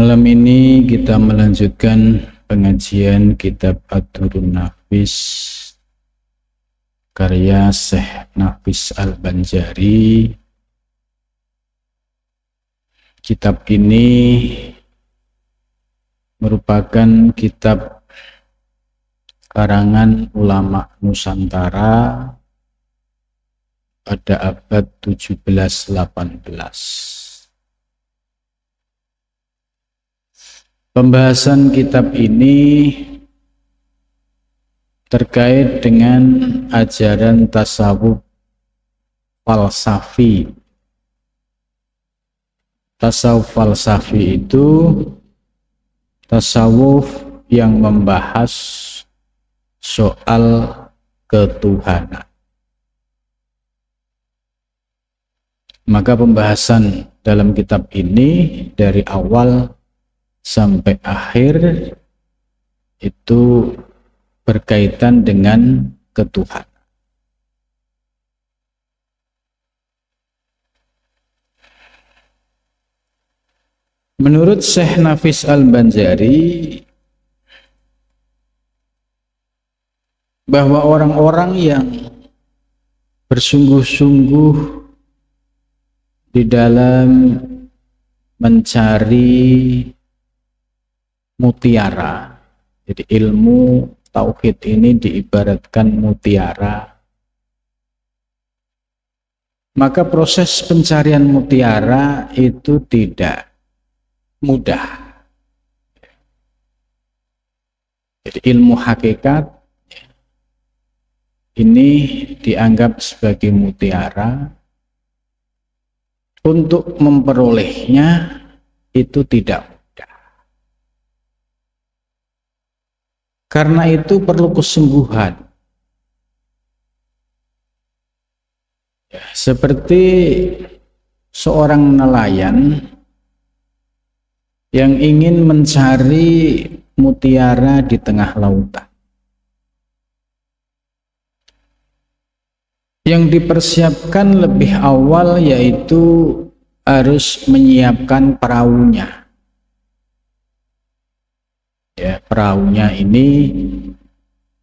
Malam ini kita melanjutkan pengajian kitab Ad-Durrun Nafis karya Syekh Nafis Al-Banjari. Kitab ini merupakan kitab karangan ulama Nusantara pada abad 17-18. Pembahasan kitab ini terkait dengan ajaran tasawuf falsafi. Tasawuf falsafi itu tasawuf yang membahas soal ketuhanan. Maka pembahasan dalam kitab ini dari awal sampai akhir itu berkaitan dengan ketuhanan. Menurut Syekh Nafis Al-Banjari, bahwa orang-orang yang bersungguh-sungguh di dalam mencari mutiara, jadi ilmu tauhid ini diibaratkan mutiara, maka proses pencarian mutiara itu tidak mudah. Jadi ilmu hakikat ini dianggap sebagai mutiara. Untuk memperolehnya itu tidak mudah. Karena itu perlu kesungguhan. Ya, seperti seorang nelayan yang ingin mencari mutiara di tengah lautan. Yang dipersiapkan lebih awal yaitu harus menyiapkan perahunya. Ya, perahunya ini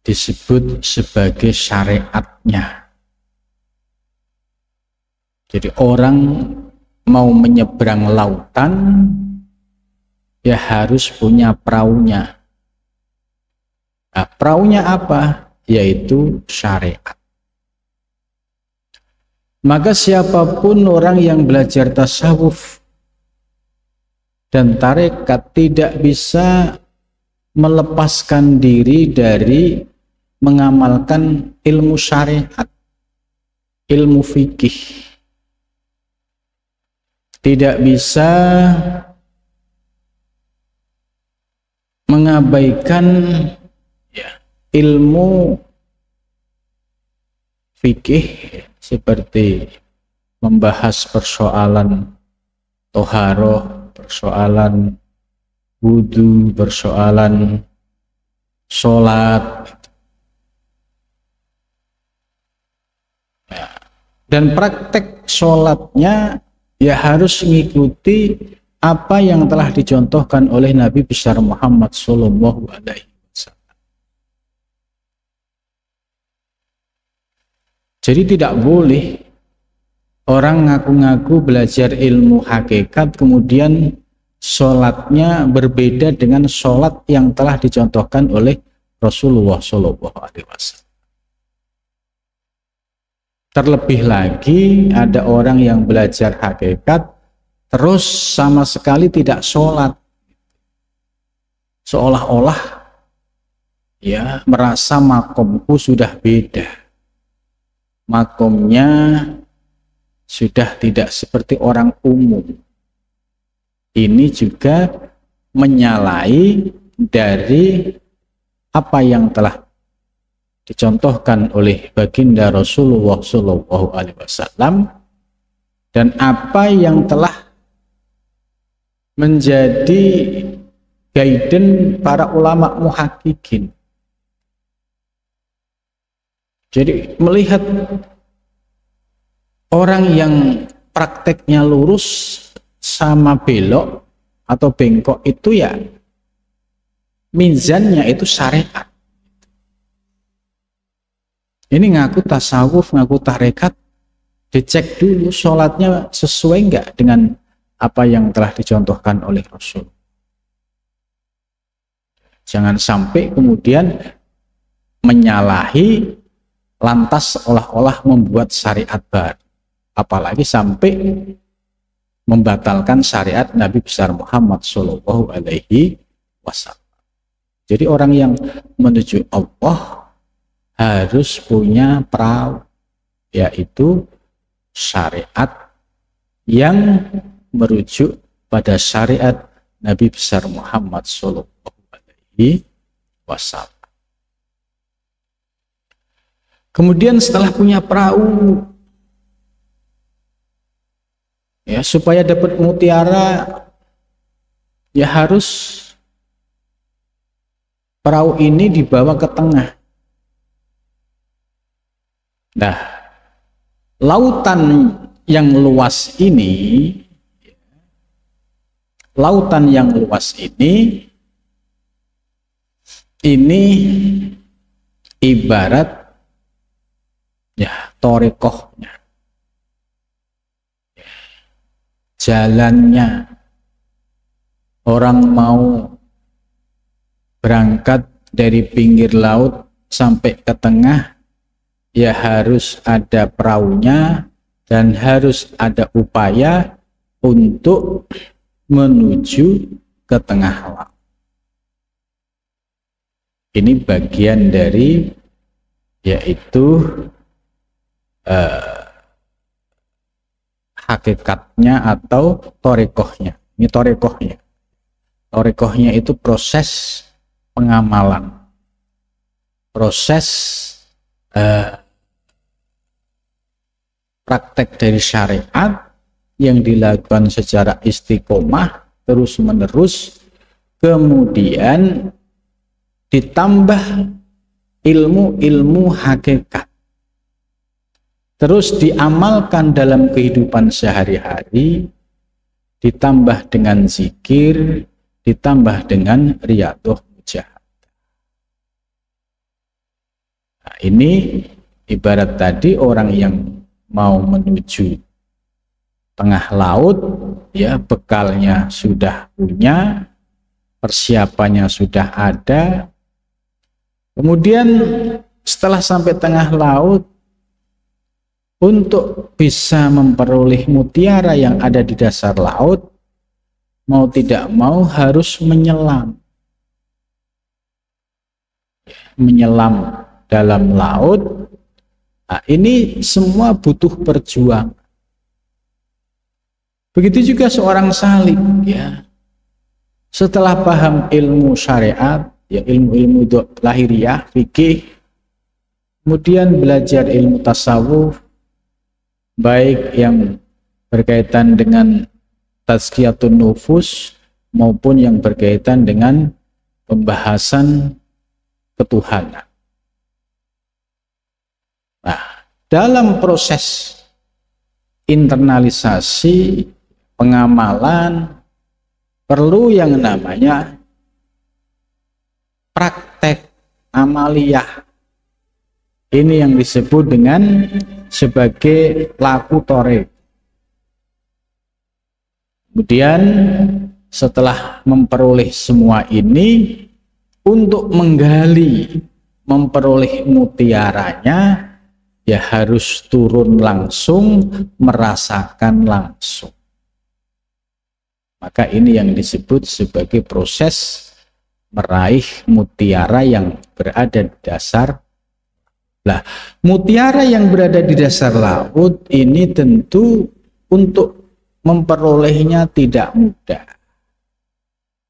disebut sebagai syariatnya. Jadi orang mau menyeberang lautan ya harus punya perahunya. Nah, perahunya apa? Yaitu syariat. Maka siapapun orang yang belajar tasawuf dan tarekat tidak bisa melepaskan diri dari mengamalkan ilmu syariat, ilmu fikih. Tidak bisa mengabaikan ilmu fikih seperti membahas persoalan toharoh, persoalan wudu, persoalan sholat, dan praktek sholatnya ya harus mengikuti apa yang telah dicontohkan oleh Nabi besar Muhammad Sallallahu Alaihi Wasallam. Jadi tidak boleh orang ngaku-ngaku belajar ilmu hakikat kemudian sholatnya berbeda dengan sholat yang telah dicontohkan oleh Rasulullah Sallallahu Alaihi Wasallam. Terlebih lagi ada orang yang belajar hakikat terus sama sekali tidak sholat, seolah-olah ya merasa makomku sudah beda. Makomnya sudah tidak seperti orang umum. Ini juga menyalahi dari apa yang telah dicontohkan oleh baginda Rasulullah Shallallahu Alaihi Wasallam dan apa yang telah menjadi guidance para ulama muhaqqiqin. Jadi melihat orang yang prakteknya lurus sama belok atau bengkok itu ya mizannya itu syariat. Ini ngaku tasawuf, ngaku tarekat, dicek dulu sholatnya sesuai enggak dengan apa yang telah dicontohkan oleh Rasul. Jangan sampai kemudian menyalahi lantas seolah-olah membuat syariat baru. Apalagi sampai membatalkan syariat Nabi besar Muhammad Shallallahu Alaihi Wasallam. Jadi orang yang menuju Allah harus punya perahu, yaitu syariat yang merujuk pada syariat Nabi besar Muhammad Shallallahu Alaihi Wasallam. Kemudian setelah punya perahu, ya supaya dapat mutiara, ya harus perahu ini dibawa ke tengah. Nah, lautan yang luas ini, ini ibarat ya torekohnya, jalannya. Orang mau berangkat dari pinggir laut sampai ke tengah, ya harus ada perahunya dan harus ada upaya untuk menuju ke tengah laut. Ini bagian dari yaitu hakikatnya atau torekohnya. Ini torekohnya. Torekohnya itu proses pengamalan, proses praktek dari syariat yang dilakukan secara istiqomah terus menerus, kemudian ditambah ilmu-ilmu hakikat, terus diamalkan dalam kehidupan sehari-hari, ditambah dengan zikir, ditambah dengan riyadhah mujahadah. Nah, ini ibarat tadi orang yang mau menuju tengah laut, ya bekalnya sudah punya, persiapannya sudah ada. Kemudian setelah sampai tengah laut, untuk bisa memperoleh mutiara yang ada di dasar laut, mau tidak mau harus menyelam dalam laut. Nah, ini semua butuh perjuangan. Begitu juga seorang salik, ya, setelah paham ilmu syariat, ya ilmu-ilmu lahiriah, fikih, kemudian belajar ilmu tasawuf, baik yang berkaitan dengan tazkiyatun nufus maupun yang berkaitan dengan pembahasan ketuhanan. Nah, dalam proses internalisasi pengamalan perlu yang namanya praktek amaliyah. Ini yang disebut dengan sebagai laku tore. Kemudian setelah memperoleh semua ini, untuk menggali, memperoleh mutiaranya, ya harus turun langsung, merasakan langsung. Maka ini yang disebut sebagai proses meraih mutiara yang berada di dasar. Nah, mutiara yang berada di dasar laut ini tentu untuk memperolehnya tidak mudah,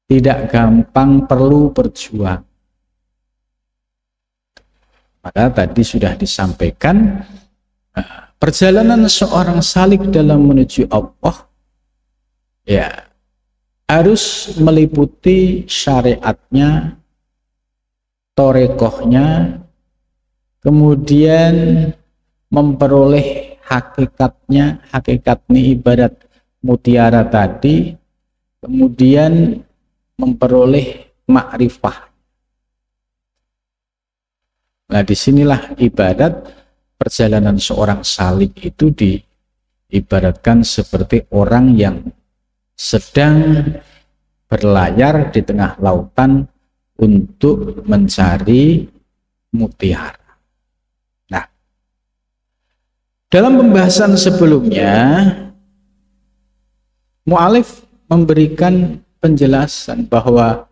tidak gampang, perlu berjuang. Maka tadi sudah disampaikan, perjalanan seorang salik dalam menuju Allah, ya harus meliputi syariatnya, torekohnya, kemudian memperoleh hakikatnya. Hakikat ini ibarat mutiara tadi, kemudian memperoleh makrifah. Nah, disinilah ibadat perjalanan seorang salik itu diibaratkan seperti orang yang sedang berlayar di tengah lautan untuk mencari mutiara. Nah, dalam pembahasan sebelumnya, mu'alif memberikan penjelasan bahwa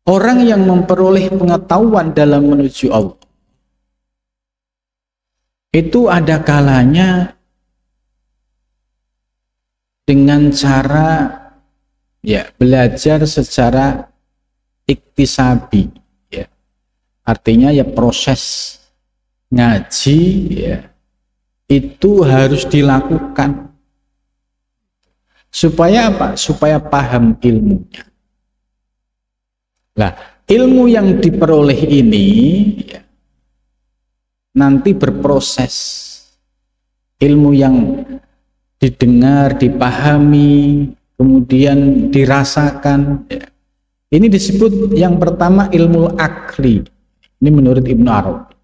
orang yang memperoleh pengetahuan dalam menuju Allah itu ada kalanya dengan cara belajar secara iktisabi, ya. Artinya ya proses ngaji itu harus dilakukan supaya apa? Supaya paham ilmunya. Nah, ilmu yang diperoleh ini nanti berproses. Ilmu yang didengar, dipahami, kemudian dirasakan. Ini disebut yang pertama ilmu akli. Ini menurut Ibnu Arabi.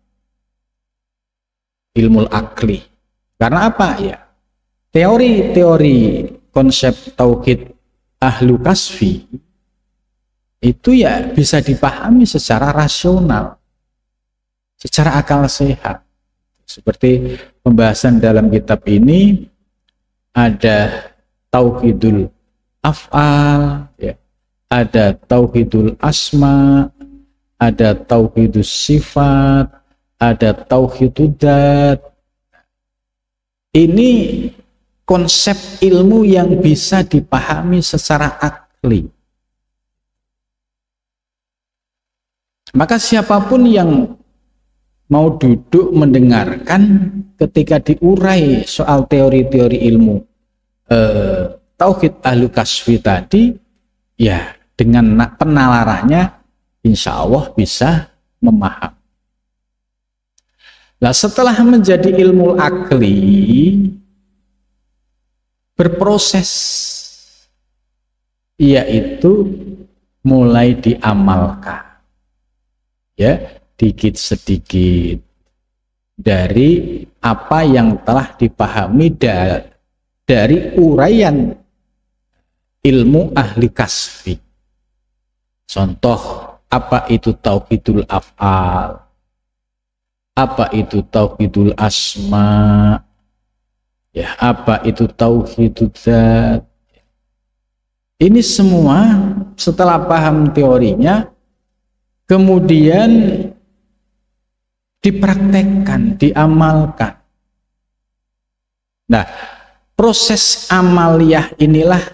Ilmu akli. Karena apa ya? Teori-teori konsep tauhid ahlu kasfi itu ya bisa dipahami secara rasional, secara akal sehat. Seperti pembahasan dalam kitab ini ada tauhidul af'al, ya. Ada tauhidul asma, ada tauhidus sifat, ada tauhidud dzat. Ini konsep ilmu yang bisa dipahami secara akli. Maka siapapun yang mau duduk mendengarkan ketika diurai soal teori-teori ilmu tauhid ahlu kasfi tadi, ya dengan penalarannya insya Allah bisa memahami. Nah, setelah menjadi ilmu akli, berproses, yaitu mulai diamalkan, ya, dikit sedikit dari apa yang telah dipahami dari uraian ilmu ahli kasfi. Contoh, apa itu tauhidul af'al, apa itu tauhidul asma, ya, apa itu tauhidul dzat. Ini semua setelah paham teorinya, kemudian dipraktekkan, diamalkan. Nah, proses amaliyah inilah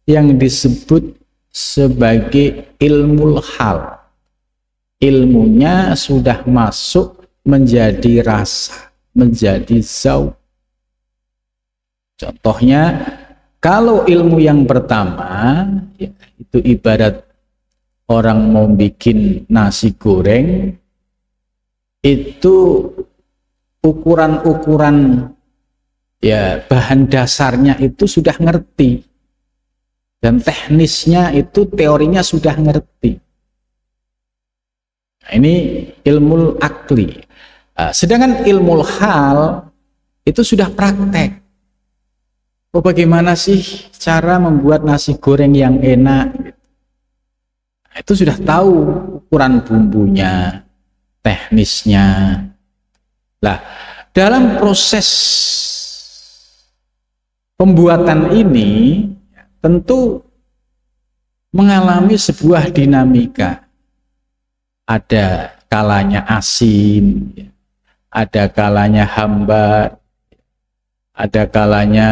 yang disebut sebagai ilmu hal. Ilmunya sudah masuk menjadi rasa, menjadi zauq. Contohnya, kalau ilmu yang pertama, ya, itu ibarat orang mau bikin nasi goreng, itu ukuran-ukuran, ya, bahan dasarnya itu sudah ngerti, dan teknisnya itu teorinya sudah ngerti. Nah, ini ilmu akli. Sedangkan ilmu hal itu sudah praktek. Oh, bagaimana sih cara membuat nasi goreng yang enak? Nah, itu sudah tahu ukuran bumbunya, teknisnya. Nah, dalam proses pembuatan ini tentu mengalami sebuah dinamika. Ada kalanya asin, ada kalanya hambar, ada kalanya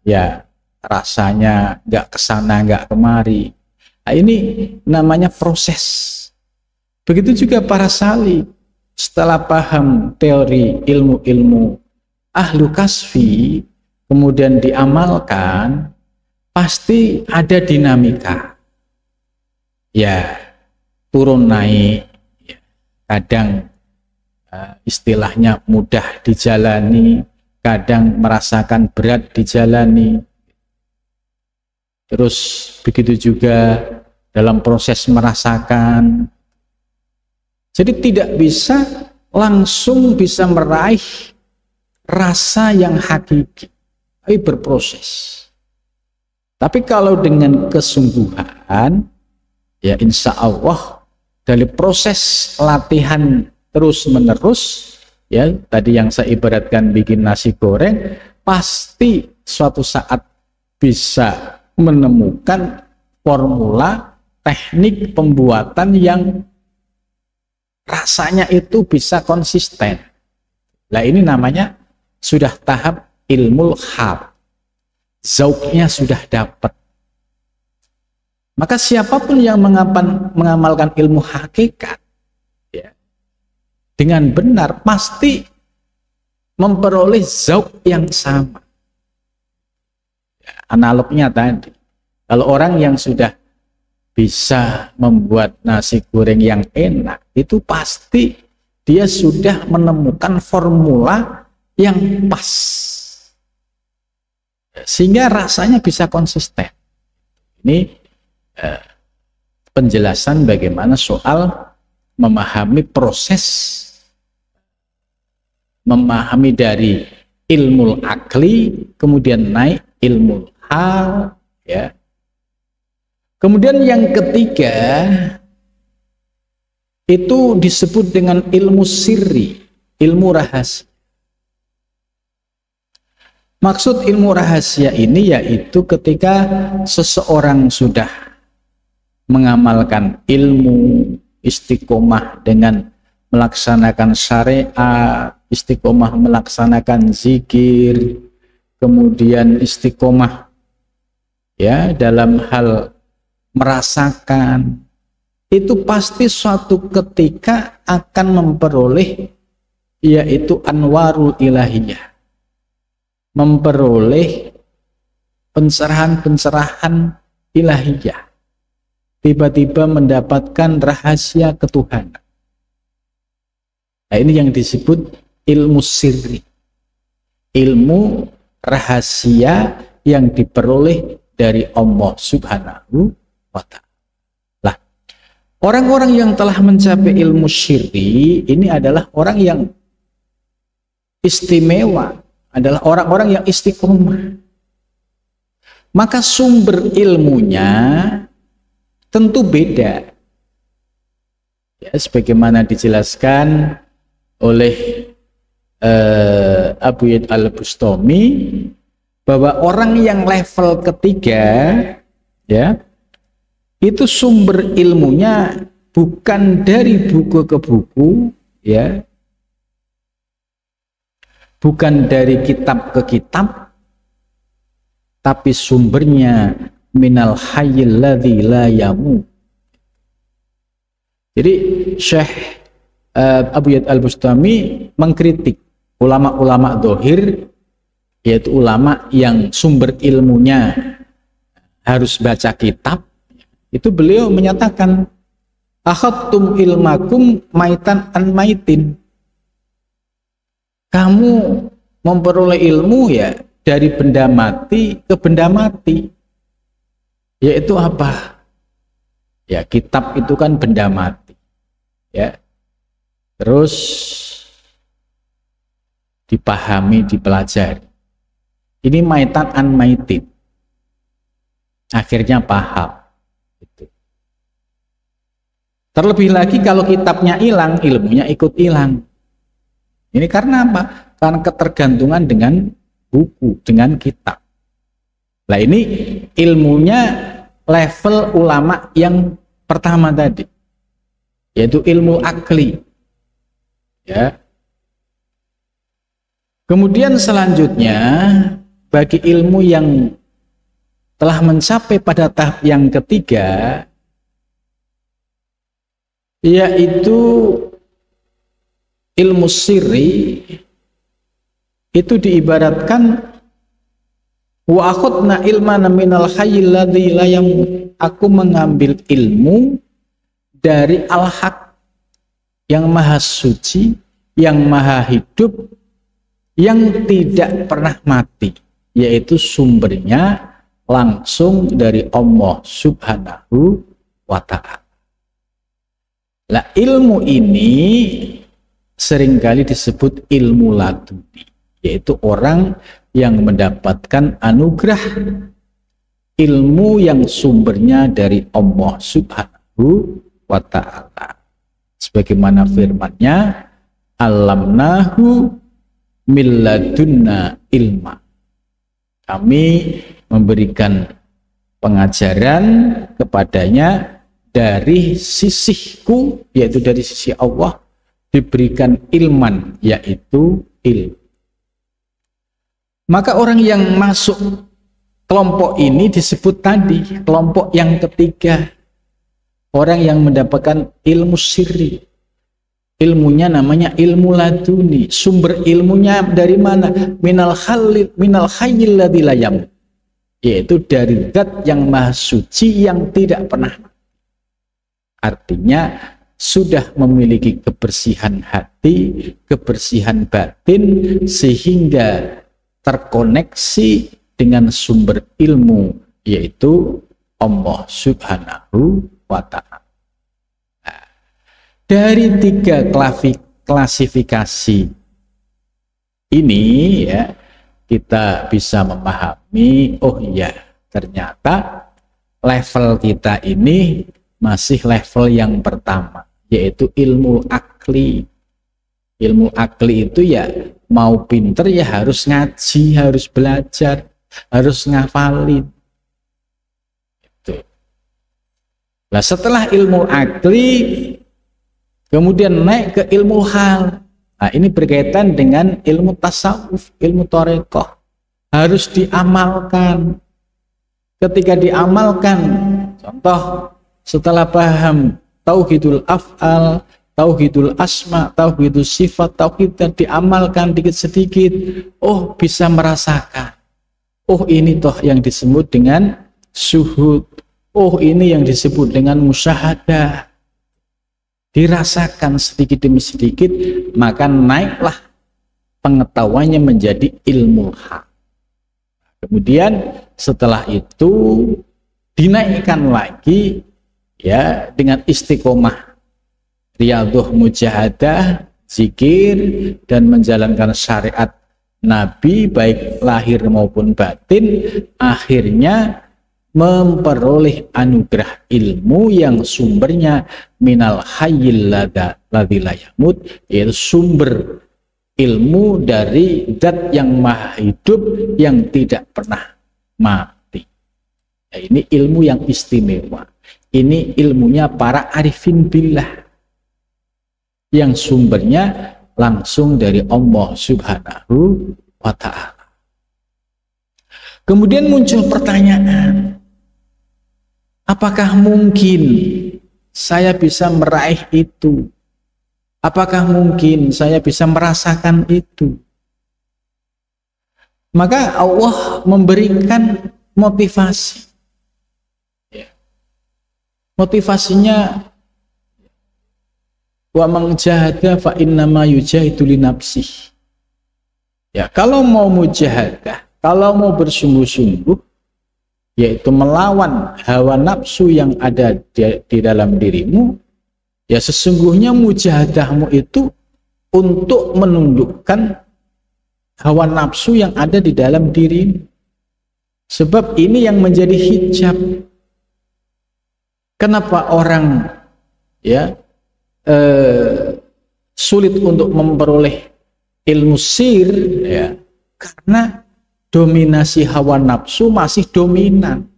ya rasanya nggak kesana nggak kemari. Nah, ini namanya proses. Begitu juga para salik, setelah paham teori ilmu-ilmu ahlu kasfi, kemudian diamalkan, pasti ada dinamika. Ya, turun naik, ya, kadang istilahnya mudah dijalani, kadang merasakan berat dijalani. terus begitu juga dalam proses merasakan. Jadi tidak bisa langsung bisa meraih rasa yang hakiki, tapi berproses. Tapi kalau dengan kesungguhan, ya insya Allah dari proses latihan terus menerus, ya tadi yang saya ibaratkan bikin nasi goreng, pasti suatu saat bisa menemukan formula teknik pembuatan yang rasanya itu bisa konsisten. Nah ini namanya sudah tahap ilmul hal, zauknya sudah dapat. Maka siapapun yang mengamalkan ilmu hakikat, ya, dengan benar pasti memperoleh zauk yang sama. Ya, analognya tadi, kalau orang yang sudah bisa membuat nasi goreng yang enak, itu pasti dia sudah menemukan formula yang pas, sehingga rasanya bisa konsisten. Ini penjelasan bagaimana soal memahami proses, memahami dari ilmu akli, kemudian naik ilmu hal, ya. Kemudian yang ketiga itu disebut dengan ilmu sirri, ilmu rahasia. Maksud ilmu rahasia ini yaitu ketika seseorang sudah mengamalkan ilmu, istiqomah dengan melaksanakan syariat, istiqomah melaksanakan zikir, kemudian istiqomah ya dalam hal merasakan, itu pasti suatu ketika akan memperoleh yaitu anwarul ilahiyah, memperoleh pencerahan-pencerahan ilahiyah, tiba-tiba mendapatkan rahasia ketuhanan. Nah, ini yang disebut ilmu sirri, ilmu rahasia yang diperoleh dari Allah Subhanahu wa ta'ala. Lah, orang-orang yang telah mencapai ilmu syirri ini adalah orang yang istimewa, adalah orang-orang yang istiqomah. Maka sumber ilmunya tentu beda. Ya, sebagaimana dijelaskan oleh Abu Yazid Al-Bustami, bahwa orang yang level ketiga, ya, itu sumber ilmunya bukan dari buku ke buku, ya, bukan dari kitab ke kitab, tapi sumbernya minal hayyil ladzi la yamut. Jadi Syekh Abu Yazid Al-Bustami mengkritik ulama-ulama dzahir, yaitu ulama yang sumber ilmunya harus baca kitab. Itu beliau menyatakan akhadtum ilmakum maitan an maitin. Kamu memperoleh ilmu ya dari benda mati ke benda mati. Yaitu apa? Ya, kitab itu kan benda mati. Ya. Terus dipahami, dipelajari. Ini maitan an maitin. Akhirnya paham. Terlebih lagi kalau kitabnya hilang, ilmunya ikut hilang. Ini karena apa? Karena ketergantungan dengan buku, dengan kitab. Nah ini ilmunya level ulama yang pertama tadi, yaitu ilmu akli. Ya. Kemudian selanjutnya bagi ilmu yang telah mencapai pada tahap yang ketiga, yaitu ilmu sirri, itu diibaratkan wa akhadna ilmana minal hayyil ladzi la yamut. Aku mengambil ilmu dari al-haq yang maha suci, yang maha hidup, yang tidak pernah mati, yaitu sumbernya langsung dari Allah Subhanahu wa ta'ala. Lah ilmu ini seringkali disebut ilmu laduni, yaitu orang yang mendapatkan anugerah ilmu yang sumbernya dari Allah Subhanahu wa ta'ala. Sebagaimana firman-Nya, "Allamnahu min ladunna ilma." Kami memberikan pengajaran kepadanya dari sisiku, yaitu dari sisi Allah, diberikan ilman, yaitu ilmu. Maka orang yang masuk kelompok ini disebut tadi kelompok yang ketiga, orang yang mendapatkan ilmu sirri. Ilmunya namanya ilmu laduni. Sumber ilmunya dari mana? Minal hayyil ladzi la yamut, yaitu dari zat yang maha suci yang tidak pernah. Artinya sudah memiliki kebersihan hati, kebersihan batin, sehingga terkoneksi dengan sumber ilmu, yaitu Allah Subhanahu wa ta'ala. Dari tiga klasifikasi ini ya, kita bisa memahami, oh iya, ternyata level kita ini masih level yang pertama, yaitu ilmu akli. Ilmu akli itu ya mau pinter ya harus ngaji, harus belajar, harus ngafalin. Itu. Nah, setelah ilmu akli kemudian naik ke ilmu hal. Nah, ini berkaitan dengan ilmu tasawuf, ilmu thariqah. Harus diamalkan. Ketika diamalkan, contoh setelah paham tauhidul af'al, tauhidul asma, tauhidul sifat, tauhid, dan diamalkan dikit sedikit, oh bisa merasakan. Oh ini toh yang disebut dengan syuhud. Oh ini yang disebut dengan musyahadah. Dirasakan sedikit demi sedikit, maka naiklah pengetahuannya menjadi ilmu hak. Kemudian setelah itu dinaikkan lagi ya dengan istiqomah, riyadhah, mujahadah, zikir, dan menjalankan syariat Nabi baik lahir maupun batin, akhirnya memperoleh anugerah ilmu yang sumbernya minal hayyil ladzi la yamut, yaitu sumber ilmu dari zat yang maha hidup yang tidak pernah mati. Nah, ini ilmu yang istimewa. Ini ilmunya para arifin billah yang sumbernya langsung dari Allah Subhanahu wa ta'ala. Kemudian muncul pertanyaan, apakah mungkin saya bisa meraih itu? Apakah mungkin saya bisa merasakan itu? Maka Allah memberikan motivasi. Motivasinya, wa man jahada fa innama yujahidu li nafsihi. Ya, kalau mau mujahadah, kalau mau bersungguh-sungguh, yaitu melawan hawa nafsu yang ada di dalam dirimu, ya sesungguhnya mujahadahmu itu untuk menundukkan hawa nafsu yang ada di dalam dirimu. Sebab ini yang menjadi hijab. Kenapa orang ya sulit untuk memperoleh ilmu sir, ya karena dominasi hawa nafsu masih dominan.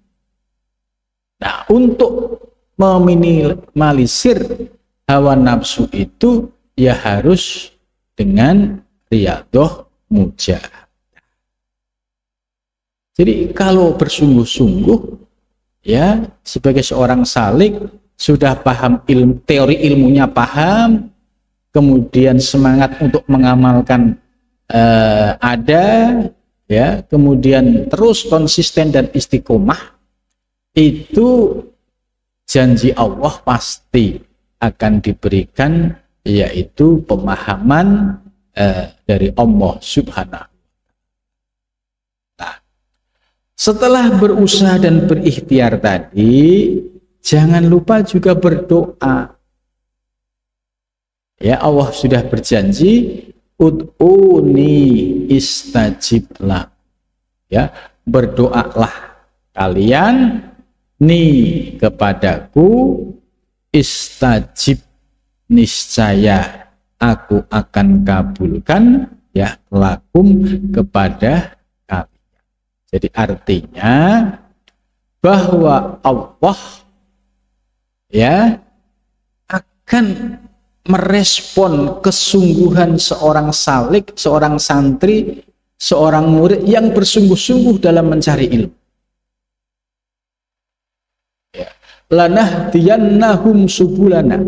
Nah, untuk meminimalisir hawa nafsu itu ya harus dengan riyadhah mujahadah. Jadi kalau bersungguh-sungguh ya sebagai seorang salik sudah paham ilmu, teori ilmunya paham, kemudian semangat untuk mengamalkan ada, ya kemudian terus konsisten dan istiqomah, itu janji Allah pasti akan diberikan, yaitu pemahaman dari Allah Subhanahu. Nah, Setelah berusaha dan berikhtiar tadi, jangan lupa juga berdoa. Ya, Allah sudah berjanji, ud'uni istajib lakum. Ya, berdoalah kalian kepadaku, istajib, niscaya aku akan kabulkan ya lakum kepada kalian. Jadi artinya bahwa Allah ya akan merespon kesungguhan seorang salik, seorang santri, seorang murid yang bersungguh-sungguh dalam mencari ilmu. Ya. Lanahdiyannahum subulana.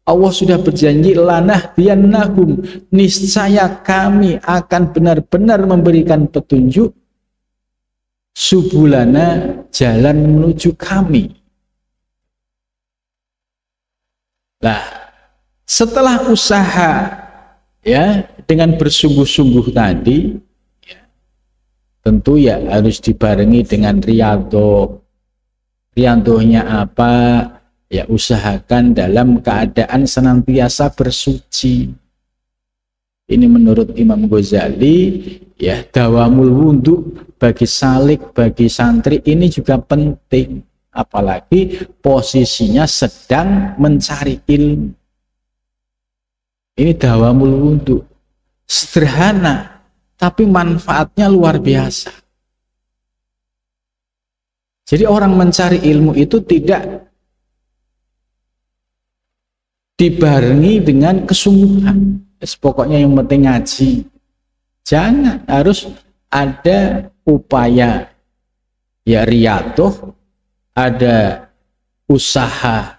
Allah sudah berjanji, lanahdiyannahum, niscaya kami akan benar-benar memberikan petunjuk subulana, jalan menuju kami. Nah, setelah usaha ya dengan bersungguh-sungguh tadi ya, tentu ya harus dibarengi dengan riyadhah. Riyadhahnya apa? Ya, usahakan dalam keadaan senantiasa bersuci. Ini menurut Imam Ghazali ya, dawamul wudhu bagi salik, bagi santri ini juga penting, apalagi posisinya sedang mencari ilmu. Ini dawamul wudhu, sederhana tapi manfaatnya luar biasa. Jadi orang mencari ilmu itu tidak dibarengi dengan kesungguhan. Pokoknya yang penting ngaji. Jangan, harus ada upaya ya riyadhah, ada usaha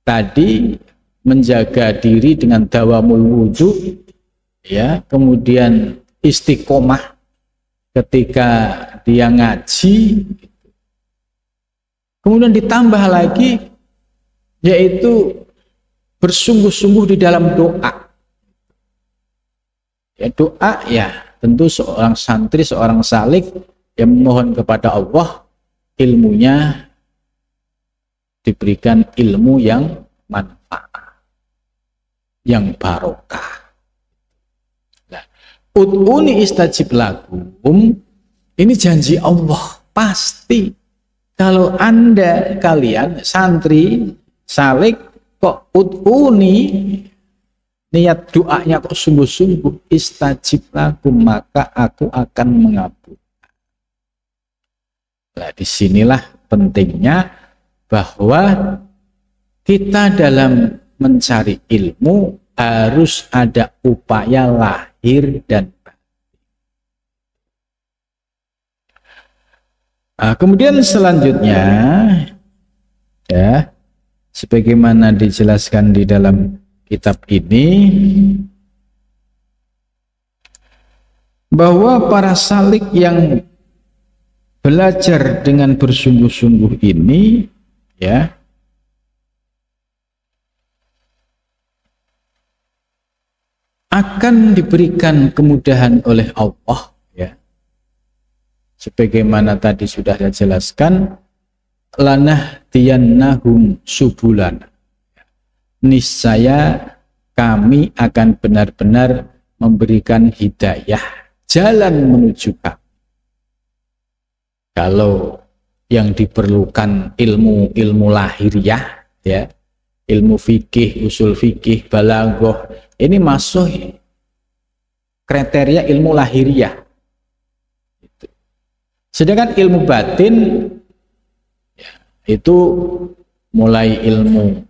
tadi menjaga diri dengan dawamul wudhu ya, kemudian istiqomah ketika dia ngaji, kemudian ditambah lagi yaitu bersungguh-sungguh di dalam doa. Ya, doa ya tentu seorang santri, seorang salik yang memohon kepada Allah ilmunya diberikan ilmu yang manfaat, yang barokah. Nah, ud'uni istajib lakum, ini janji Allah pasti. Kalau Anda, kalian santri, salik kok ud'uni, niat doanya kok sungguh-sungguh, istajib lakum, maka aku akan mengabulkan. Nah, disinilah pentingnya bahwa kita dalam mencari ilmu harus ada upaya lahir dan batin. Nah, kemudian selanjutnya ya, sebagaimana dijelaskan di dalam kitab ini, bahwa para salik yang belajar dengan bersungguh-sungguh ini ya akan diberikan kemudahan oleh Allah ya. Sebagaimana tadi sudah saya jelaskan, lanahdiyannahum subulana, niscaya kami akan benar-benar memberikan hidayah, jalan menuju kami. Kalau yang diperlukan ilmu lahiriah ya, ilmu fikih, usul fikih, balaghah, ini masuk kriteria ilmu lahiriah. Sedangkan ilmu batin ya, itu mulai ilmu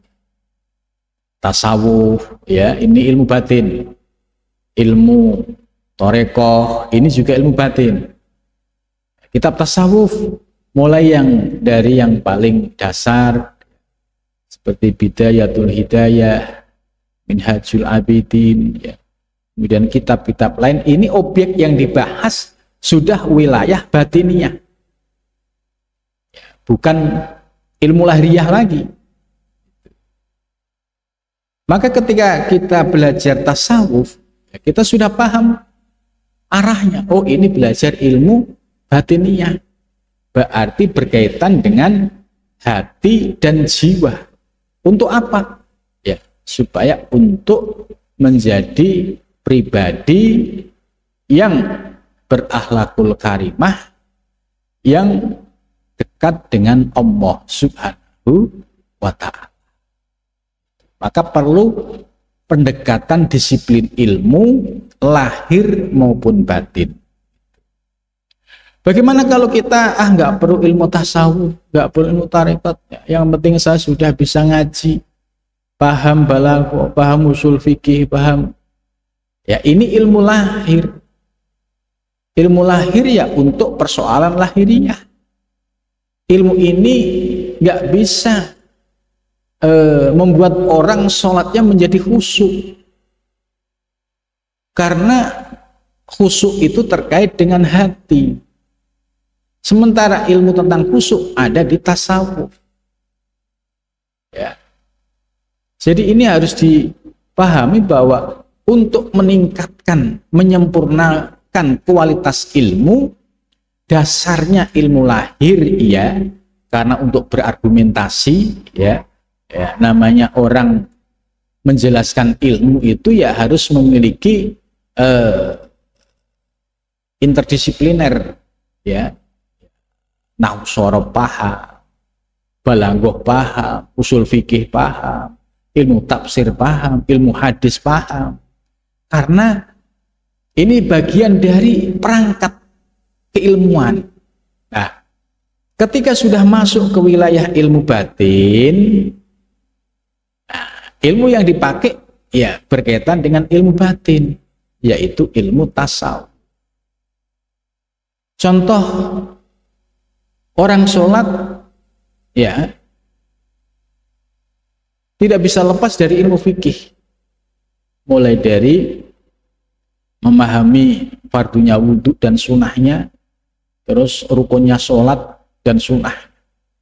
tasawuf ya, ini ilmu batin. Ilmu torekoh ini juga ilmu batin. Kitab tasawuf mulai yang dari yang paling dasar seperti Bidayatul Hidayah, Minhajul Abidin ya. Kemudian kitab-kitab lain, ini objek yang dibahas sudah wilayah batiniyah ya, bukan ilmu lahiriah lagi. Maka ketika kita belajar tasawuf ya, kita sudah paham arahnya. Oh, ini belajar ilmu batiniyah. berarti berkaitan dengan hati dan jiwa. Untuk apa? Ya, supaya untuk menjadi pribadi yang berakhlakul karimah, yang dekat dengan Allah Subhanahu wa ta'ala. Maka perlu pendekatan disiplin ilmu lahir maupun batin. Bagaimana kalau kita nggak perlu ilmu tasawuf, nggak perlu ilmu tarekat, yang penting saya sudah bisa ngaji, paham balaghah, paham usul fikih, paham. Ya, ini ilmu lahir. Ilmu lahir ya untuk persoalan lahiriah. Ilmu ini nggak bisa membuat orang sholatnya menjadi khusyuk, karena khusyuk itu terkait dengan hati. Sementara ilmu tentang khusyuk ada di tasawuf. Ya. Jadi ini harus dipahami bahwa untuk meningkatkan, menyempurnakan kualitas ilmu, dasarnya ilmu lahir, ya, karena untuk berargumentasi, ya, namanya orang menjelaskan ilmu itu ya harus memiliki interdisipliner, ya. Nahwu shoroh paham, balaghah paham, usul fikih paham, ilmu tafsir paham, ilmu hadis paham. Karena ini bagian dari perangkat keilmuan. Nah, ketika sudah masuk ke wilayah ilmu batin, nah, ilmu yang dipakai ya berkaitan dengan ilmu batin, yaitu ilmu tasawuf. Contoh, orang sholat ya tidak bisa lepas dari ilmu fikih, mulai dari memahami fardunya wudhu dan sunahnya, terus rukunnya sholat dan sunnah.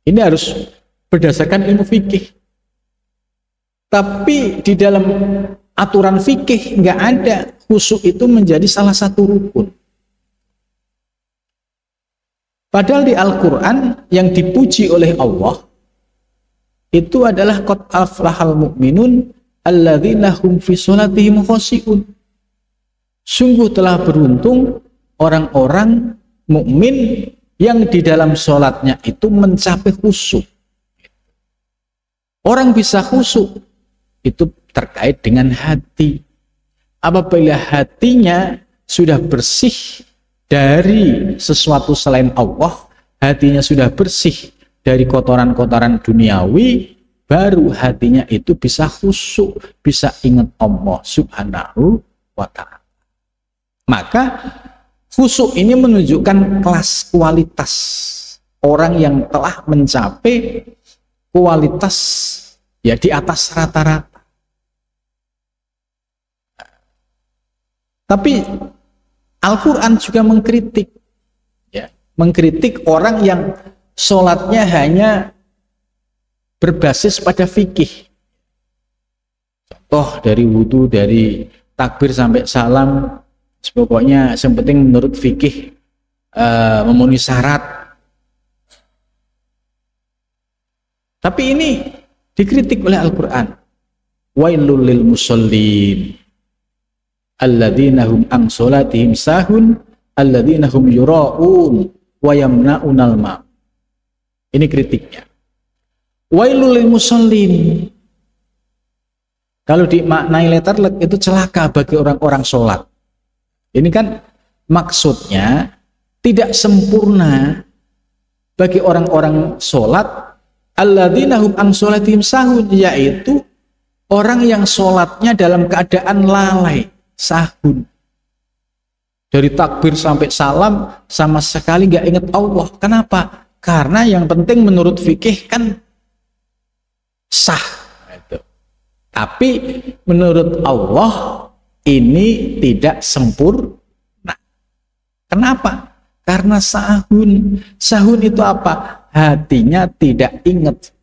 Ini harus berdasarkan ilmu fikih. Tapi di dalam aturan fikih nggak ada khusyuk itu menjadi salah satu rukun. Padahal di Al-Quran yang dipuji oleh Allah itu adalah qad aflahal mu'minun alladzina hum fi sholatihim khashi'un. Sungguh telah beruntung orang-orang mukmin yang di dalam sholatnya itu mencapai khusyuk. Orang bisa khusyuk itu terkait dengan hati. Apabila hatinya sudah bersih dari sesuatu selain Allah, hatinya sudah bersih dari kotoran-kotoran duniawi, baru hatinya itu bisa khusyuk, bisa ingat Allah Subhanahu wa ta'ala. Maka khusyuk ini menunjukkan kelas kualitas orang yang telah mencapai kualitas ya di atas rata-rata. Tapi Al-Quran juga mengkritik, ya, mengkritik orang yang sholatnya hanya berbasis pada fikih. Contoh dari wudhu, dari takbir sampai salam, pokoknya yang penting menurut fikih memenuhi syarat. Tapi ini dikritik oleh Al-Quran. Wailul lil musallin alladzina hum an sholatihim sahun alladzina hum yura'un wa yamna'unal ma'. Ini kritiknya. Wailul lil musallin, kalau dimaknai letterlek itu celaka bagi orang-orang sholat. Ini kan maksudnya tidak sempurna bagi orang-orang sholat alladzina hum an sholatihim sahun, yaitu orang yang sholatnya dalam keadaan lalai, sahun. Dari takbir sampai salam sama sekali nggak ingat Allah. Kenapa? Karena yang penting menurut fikih kan sah. Tapi menurut Allah ini tidak sempurna. Kenapa? Karena sahun. Sahun itu apa? Hatinya tidak ingat,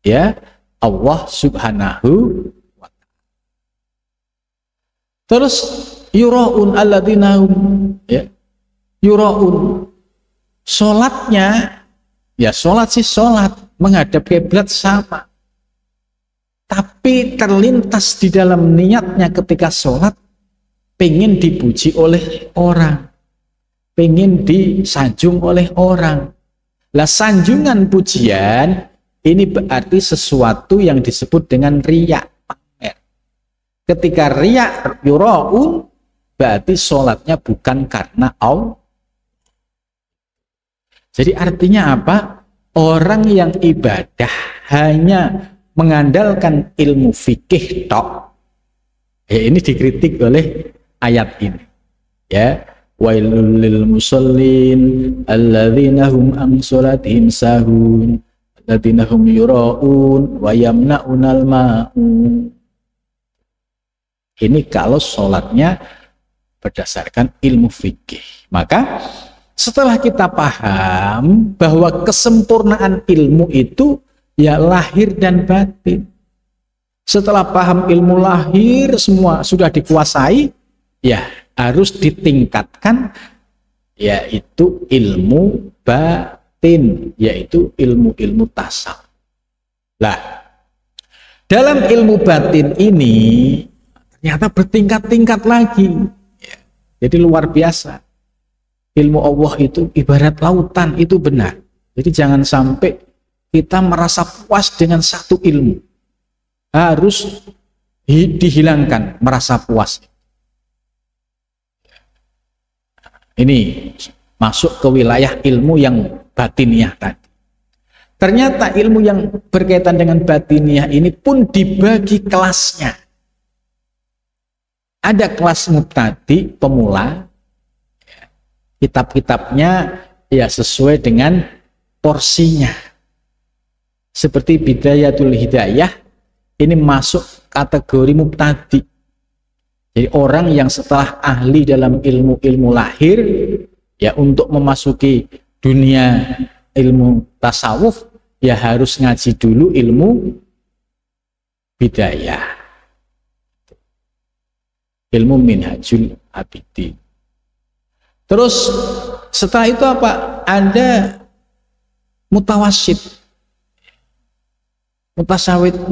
ya, Allah Subhanahu wa ta'ala. Terus yura'un alladzina hum, ya, yura'un, sholatnya, ya sholat sih sholat, menghadap kiblat sama. Tapi terlintas di dalam niatnya ketika sholat, pengen dipuji oleh orang, pengen disanjung oleh orang. Lah sanjungan pujian ini berarti sesuatu yang disebut dengan riya. Ketika riya yura'un, berarti sholatnya bukan karena Allah. Jadi artinya apa? Orang yang ibadah hanya mengandalkan ilmu fikih tok, ya ini dikritik oleh ayat ini, ya, wailul lil musallin alladzina hum an sholatihim sahun alladzina hum yura'un wa yamna'unal ma'un. Ini kalau sholatnya berdasarkan ilmu fikih. Maka setelah kita paham bahwa kesempurnaan ilmu itu ya lahir dan batin. Setelah paham ilmu lahir semua sudah dikuasai, ya harus ditingkatkan, yaitu ilmu batin, yaitu ilmu-ilmu tasawuf. Lah, dalam ilmu batin ini ternyata bertingkat-tingkat lagi. Jadi luar biasa. Ilmu Allah itu ibarat lautan, itu benar. Jadi jangan sampai kita merasa puas dengan satu ilmu. Harus dihilangkan merasa puas. Ini masuk ke wilayah ilmu yang batiniah tadi. Ternyata ilmu yang berkaitan dengan batiniah ini pun dibagi kelasnya. Ada kelas mubtadi, pemula. Kitab-kitabnya ya sesuai dengan porsinya. Seperti Bidayatul Hidayah, ini masuk kategori mubtadi. Jadi orang yang setelah ahli dalam ilmu-ilmu lahir, ya untuk memasuki dunia ilmu tasawuf, ya harus ngaji dulu ilmu bidayah, ilmu minhajul abidin. Terus setelah itu apa? Ada mutawasid.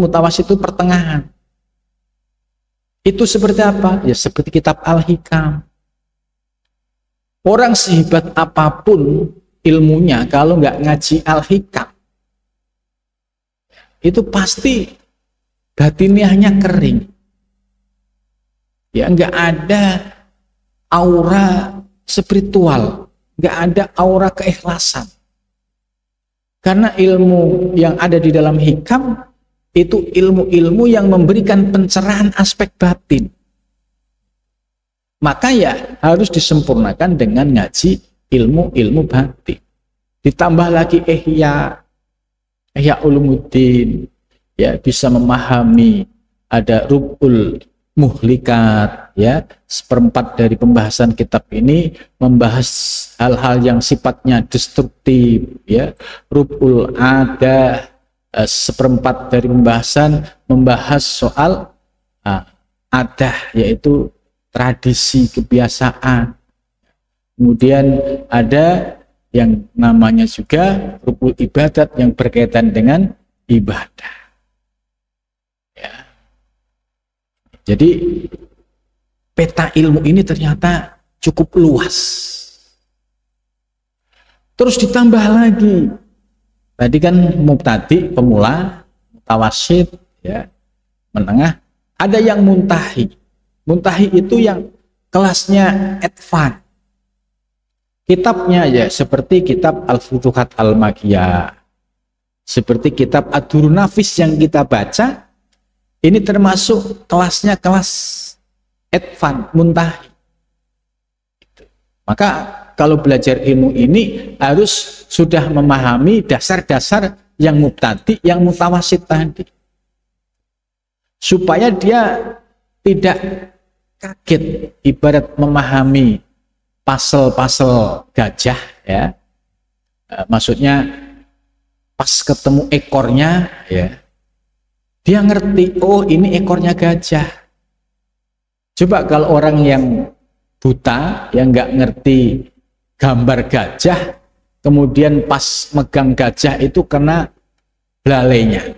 Mutawasid itu pertengahan. Itu seperti apa? Ya seperti kitab Al-Hikam. Orang sehebat apapun ilmunya, kalau nggak ngaji Al-Hikam, itu pasti batiniahnya kering. Ya nggak ada aura spiritual, nggak ada aura keikhlasan. Karena ilmu yang ada di dalam hikam itu ilmu-ilmu yang memberikan pencerahan aspek batin. Maka ya harus disempurnakan dengan ngaji ilmu-ilmu batin. Ditambah lagi Ihya Ulumuddin, ya bisa memahami ada Rub'ul Muhlikat, ya seperempat dari pembahasan kitab ini membahas hal-hal yang sifatnya destruktif, ya. Rub'ul Adah, seperempat dari pembahasan membahas soal adah, yaitu tradisi kebiasaan. Kemudian ada yang namanya juga Rub'ul Ibadat yang berkaitan dengan ibadah, ya. Jadi peta ilmu ini ternyata cukup luas. Terus ditambah lagi, tadi kan mubtadi, pemula, mutawasid, ya, menengah, ada yang muntahi. Muntahi itu yang kelasnya advance. Kitabnya ya seperti kitab Al-Futuhat Al-Makiyah, seperti kitab Ad-Durrun Nafis yang kita baca, ini termasuk kelasnya kelas advance, muntahi. Maka kalau belajar ilmu ini harus sudah memahami dasar-dasar yang mubtadi, yang mutawasid tadi, supaya dia tidak kaget. Ibarat memahami pasel-pasel gajah, ya, maksudnya pas ketemu ekornya, ya, dia ngerti, oh ini ekornya gajah. Coba kalau orang yang buta, yang nggak ngerti gambar gajah, kemudian pas megang gajah itu kena belalainya.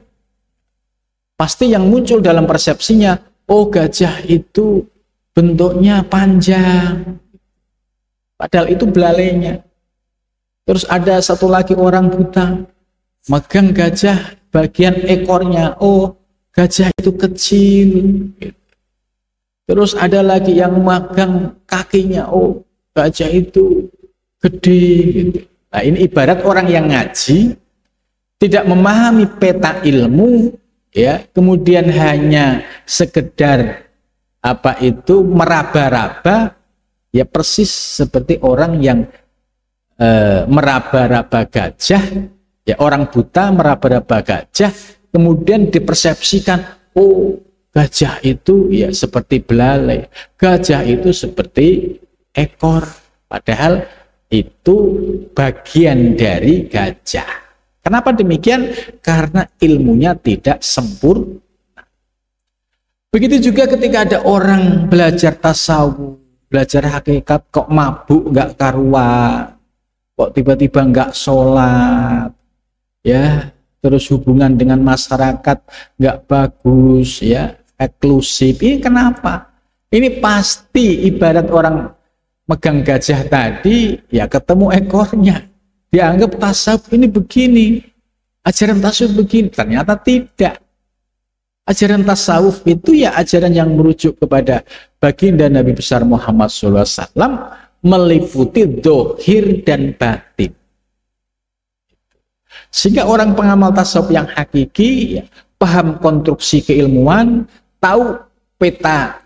Pasti yang muncul dalam persepsinya, oh gajah itu bentuknya panjang, padahal itu belalainya. Terus ada satu lagi orang buta, megang gajah bagian ekornya, oh gajah itu kecil. Terus ada lagi yang megang kakinya, oh gajah itu gede. Nah ini ibarat orang yang ngaji, tidak memahami peta ilmu, ya, kemudian hanya sekedar meraba-raba, ya persis seperti orang yang meraba-raba gajah, ya orang buta meraba-raba gajah, kemudian dipersepsikan, oh gajah itu ya seperti belalai, gajah itu seperti ekor, padahal itu bagian dari gajah. Kenapa demikian? Karena ilmunya tidak sempurna. Begitu juga ketika ada orang belajar tasawuf, belajar hakikat, kok mabuk nggak karuan, kok tiba-tiba nggak sholat, ya, terus hubungan dengan masyarakat nggak bagus, ya, eksklusif. Ini kenapa? Ini pasti ibarat orang megang gajah tadi, ya ketemu ekornya, dianggap tasawuf ini begini, ajaran tasawuf begini. Ternyata tidak. Ajaran tasawuf itu ya ajaran yang merujuk kepada baginda Nabi besar Muhammad SAW, meliputi dohir dan batin. Sehingga orang pengamal tasawuf yang hakiki, ya, paham konstruksi keilmuan, tahu peta,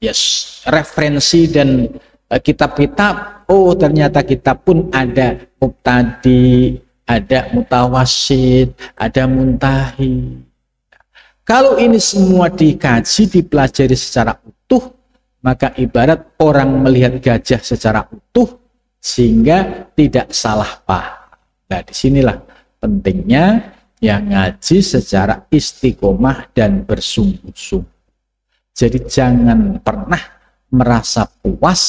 yes, referensi dan kitab-kitab. Oh ternyata kitab pun ada mubtadi, ada mutawasid, ada muntahi. Kalau ini semua dikaji, dipelajari secara utuh, maka ibarat orang melihat gajah secara utuh sehingga tidak salah paham. Nah, disinilah pentingnya yang ngaji secara istiqomah dan bersungguh-sungguh. Jadi jangan pernah merasa puas,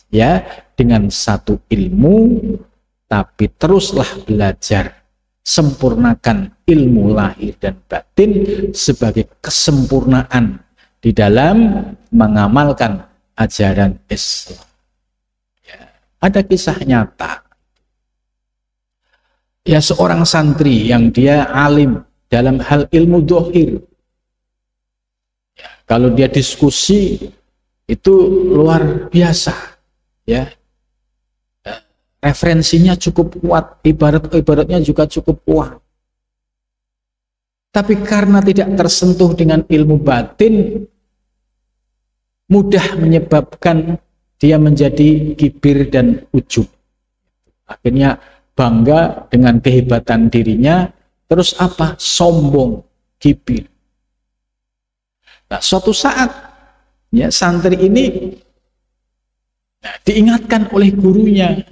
ya, dengan satu ilmu, tapi teruslah belajar. Sempurnakan ilmu lahir dan batin sebagai kesempurnaan di dalam mengamalkan ajaran Islam. Ya, ada kisah nyata. Ya, seorang santri yang dia alim dalam hal ilmu dohir. Ya, kalau dia diskusi itu luar biasa. Ya. Referensinya cukup kuat, ibaratnya juga cukup kuat. Tapi karena tidak tersentuh dengan ilmu batin, mudah menyebabkan dia menjadi kibir dan ujub. Akhirnya bangga dengan kehebatan dirinya, terus apa? Sombong, kibir. Nah, suatu saat, ya, santri ini diingatkan oleh gurunya,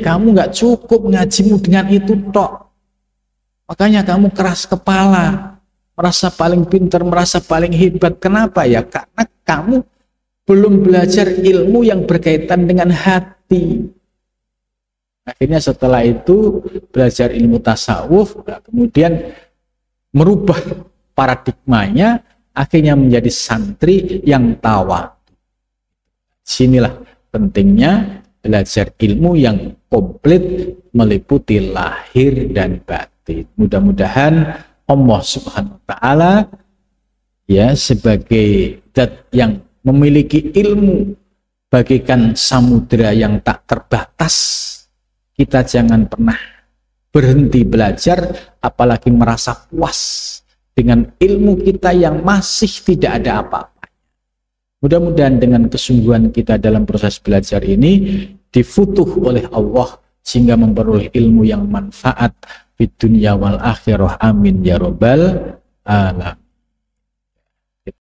kamu nggak cukup ngajimu dengan itu tok. Makanya kamu keras kepala, merasa paling pintar, merasa paling hebat. Kenapa ya? Karena kamu belum belajar ilmu yang berkaitan dengan hati. Akhirnya setelah itu belajar ilmu tasawuf, kemudian merubah paradigmanya, akhirnya menjadi santri yang tawadu. Sinilah pentingnya belajar ilmu yang komplit, meliputi lahir dan batin. Mudah-mudahan Allah Subhanahu wa Ta'ala, ya, sebagai zat yang memiliki ilmu bagaikan samudera yang tak terbatas, kita jangan pernah berhenti belajar, apalagi merasa puas dengan ilmu kita yang masih tidak ada apa-apa. Mudah-mudahan dengan kesungguhan kita dalam proses belajar ini difutuh oleh Allah sehingga memperoleh ilmu yang manfaat di dunia wal akhirah. Amin ya rabbal alamin.